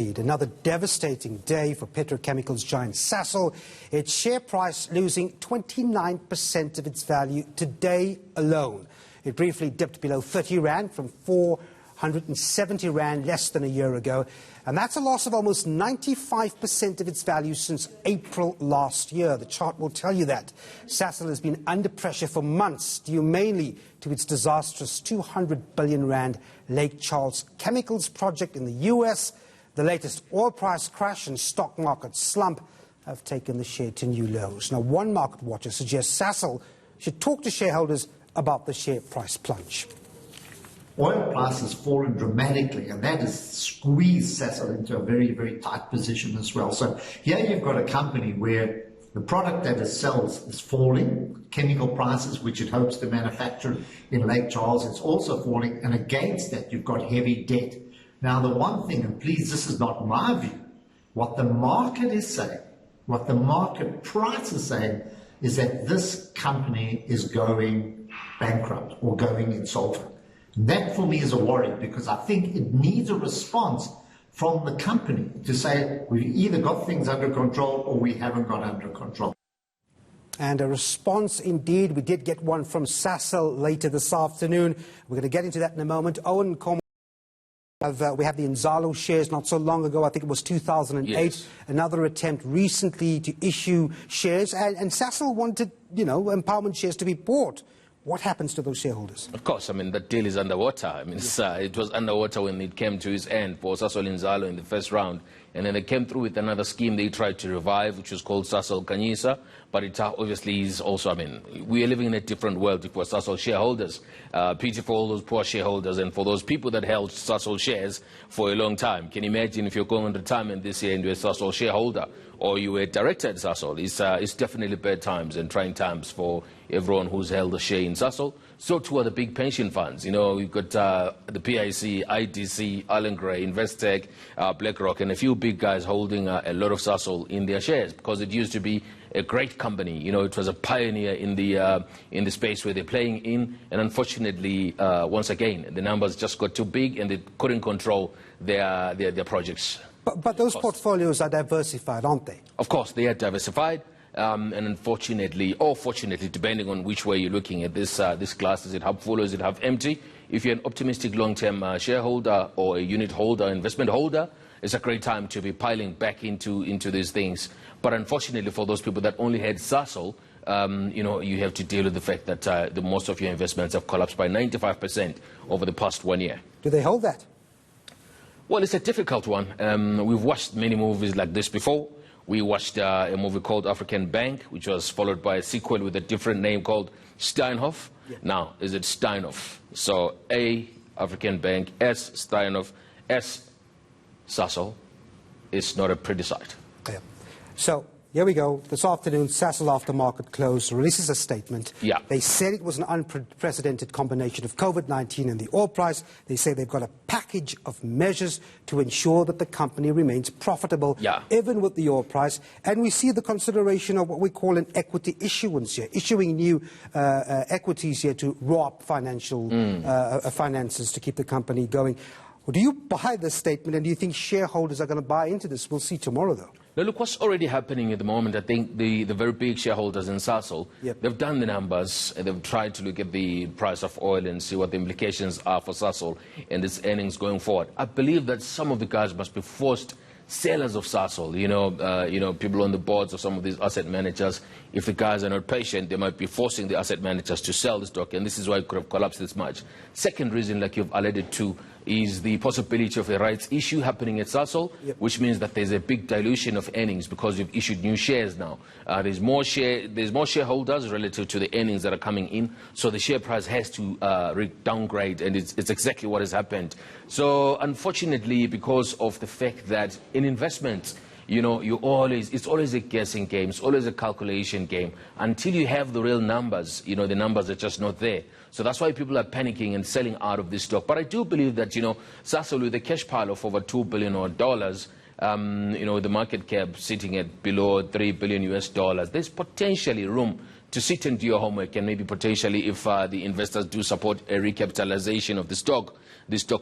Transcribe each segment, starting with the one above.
Another devastating day for petrochemicals giant Sasol. Its share price losing 29% of its value today alone. It briefly dipped below 30 Rand from 470 Rand less than a year ago. And that's a loss of almost 95% of its value since April last year. The chart will tell you that. Sasol has been under pressure for months, due mainly to its disastrous 200 billion Rand Lake Charles chemicals project in the US. The latest oil price crash and stock market slump have taken the share to new lows. Now, one market watcher suggests Sasol should talk to shareholders about the share price plunge. Oil price has fallen dramatically, and that has squeezed Sasol into a very, very tight position as well. So here you've got a company where the product that it sells is falling, chemical prices, which it hopes to manufacture in Lake Charles, is also falling, and against that you've got heavy debt. Now, the one thing, and please, this is not my view, what the market is saying, what the market price is saying, is that this company is going bankrupt or going insolvent. And that, for me, is a worry, because I think it needs a response from the company to say we've either got things under control or we haven't got under control. And a response indeed. We did get one from Sasol later this afternoon. We're going to get into that in a moment. Owen Nkomo. We have the Inzalo shares not so long ago, I think it was 2008, yes. Another attempt recently to issue shares, and Sasol wanted, empowerment shares to be bought. What happens to those shareholders? Of course, that deal is underwater. It was underwater when it came to its end for Sasol Inzalo in the first round. And then they came through with another scheme they tried to revive, which was called Sasol Kanyisa. But it obviously is also, we are living in a different world for Sasol shareholders. Pity for all those poor shareholders and for those people that held Sasol shares for a long time. Can you imagine if you're going on retirement this year and you're a Sasol shareholder or you were a director at Sasol? It's definitely bad times and trying times for everyone who's held a share in Sasol. So too are the big pension funds. We've got the PIC, IDC, Allen Gray, Investec, BlackRock, and a few big guys holding a lot of Sasol in their shares because it used to be a great company. It was a pioneer in the space where they're playing in, and unfortunately, once again, the numbers just got too big and they couldn't control their projects. But those portfolios are diversified, aren't they? Of course, they are diversified. And unfortunately, or fortunately, depending on which way you're looking at this class, is it half full or is it half empty? If you're an optimistic long-term shareholder or a unit holder, investment holder, it's a great time to be piling back into these things. But unfortunately, for those people that only had Sasol, you have to deal with the fact that the most of your investments have collapsed by 95% over the past 1 year. Do they hold that? Well, it's a difficult one. We've watched many movies like this before. We watched a movie called African Bank, which was followed by a sequel with a different name called Steinhoff. Yeah. Now, is it Steinhoff? So A, African Bank, S, Steinhoff, S, Sasol. It's not a pretty sight. Yeah. So here we go. This afternoon, Sasol, after market close, releases a statement. Yeah. They said it was an unprecedented combination of COVID-19 and the oil price. They say they've got a package of measures to ensure that the company remains profitable, even with the oil price. And we see the consideration of what we call an equity issuance here, issuing new equities here to raw up financial finances to keep the company going. Well, do you buy this statement, and do you think shareholders are going to buy into this? We'll see tomorrow, though. Now, look, what's already happening at the moment, I think the very big shareholders in Sasol, they've done the numbers, and they've tried to look at the price of oil and see what the implications are for Sasol and its earnings going forward. I believe that some of the guys must be forced sellers of Sasol, people on the boards of some of these asset managers. If the guys are not patient, they might be forcing the asset managers to sell the stock, and this is why it could have collapsed this much. Second reason, like you've alluded to, is the possibility of a rights issue happening at Sasol, which means that there's a big dilution of earnings because you've issued new shares now. There's more shareholders relative to the earnings that are coming in, so the share price has to downgrade, and it's exactly what has happened. So unfortunately, because of the fact that in investments, it's always a guessing game, it's always a calculation game. Until you have the real numbers, the numbers are just not there. So that's why people are panicking and selling out of this stock. But I do believe that, Sasol, with a cash pile of over $2 billion, the market cap sitting at below $3 billion US, there's potentially room to sit and do your homework, and maybe potentially if the investors do support a recapitalization of the stock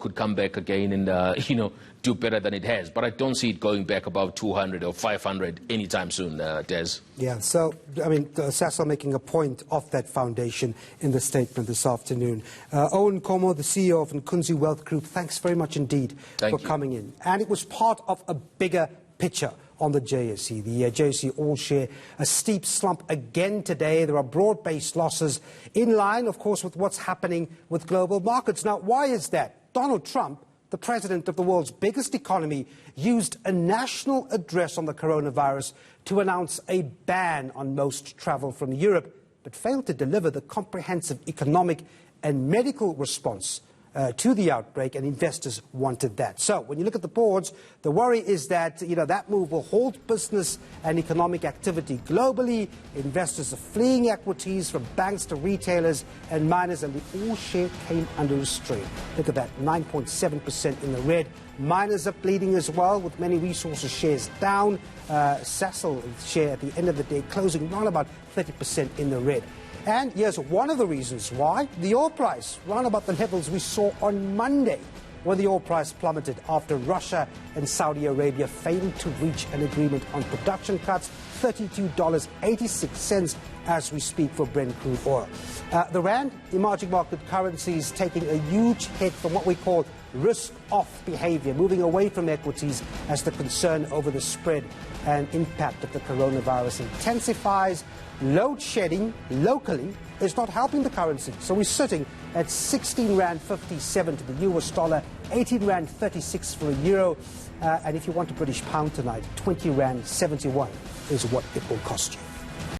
could come back again and, do better than it has. But I don't see it going back above 200 or 500 anytime soon, Des. Yeah, so, Sasol making a point of that foundation in the statement this afternoon. Owen Nkomo, the CEO of Inkunzi Wealth Group, thanks very much indeed for coming in. And it was part of a bigger picture on the JSE. The JSE all-share a steep slump again today. There are broad-based losses in line, of course, with what's happening with global markets. Now, why is that? Donald Trump, the president of the world's biggest economy, used a national address on the coronavirus to announce a ban on most travel from Europe, but failed to deliver the comprehensive economic and medical response to the outbreak, and investors wanted that. So when you look at the boards, the worry is that that move will halt business and economic activity globally. Investors are fleeing equities from banks to retailers and miners, and the all-share came under strain. Look at that, 9.7% in the red. Miners are bleeding as well, with many resources shares down. Sasol share at the end of the day closing around about 30% in the red. And here's one of the reasons why. The oil price, round about the levels we saw on Monday, when the oil price plummeted after Russia and Saudi Arabia failed to reach an agreement on production cuts, $32.86 as we speak for Brent crude oil. The rand, emerging market currencies, taking a huge hit from what we call risk-off behavior, moving away from equities as the concern over the spread and impact of the coronavirus intensifies. Load shedding locally is not helping the currency. So we're sitting at 16 Rand 57 to the US dollar, 18 Rand 36 for a euro. And if you want a British pound tonight, 20 Rand 71 is what it will cost you.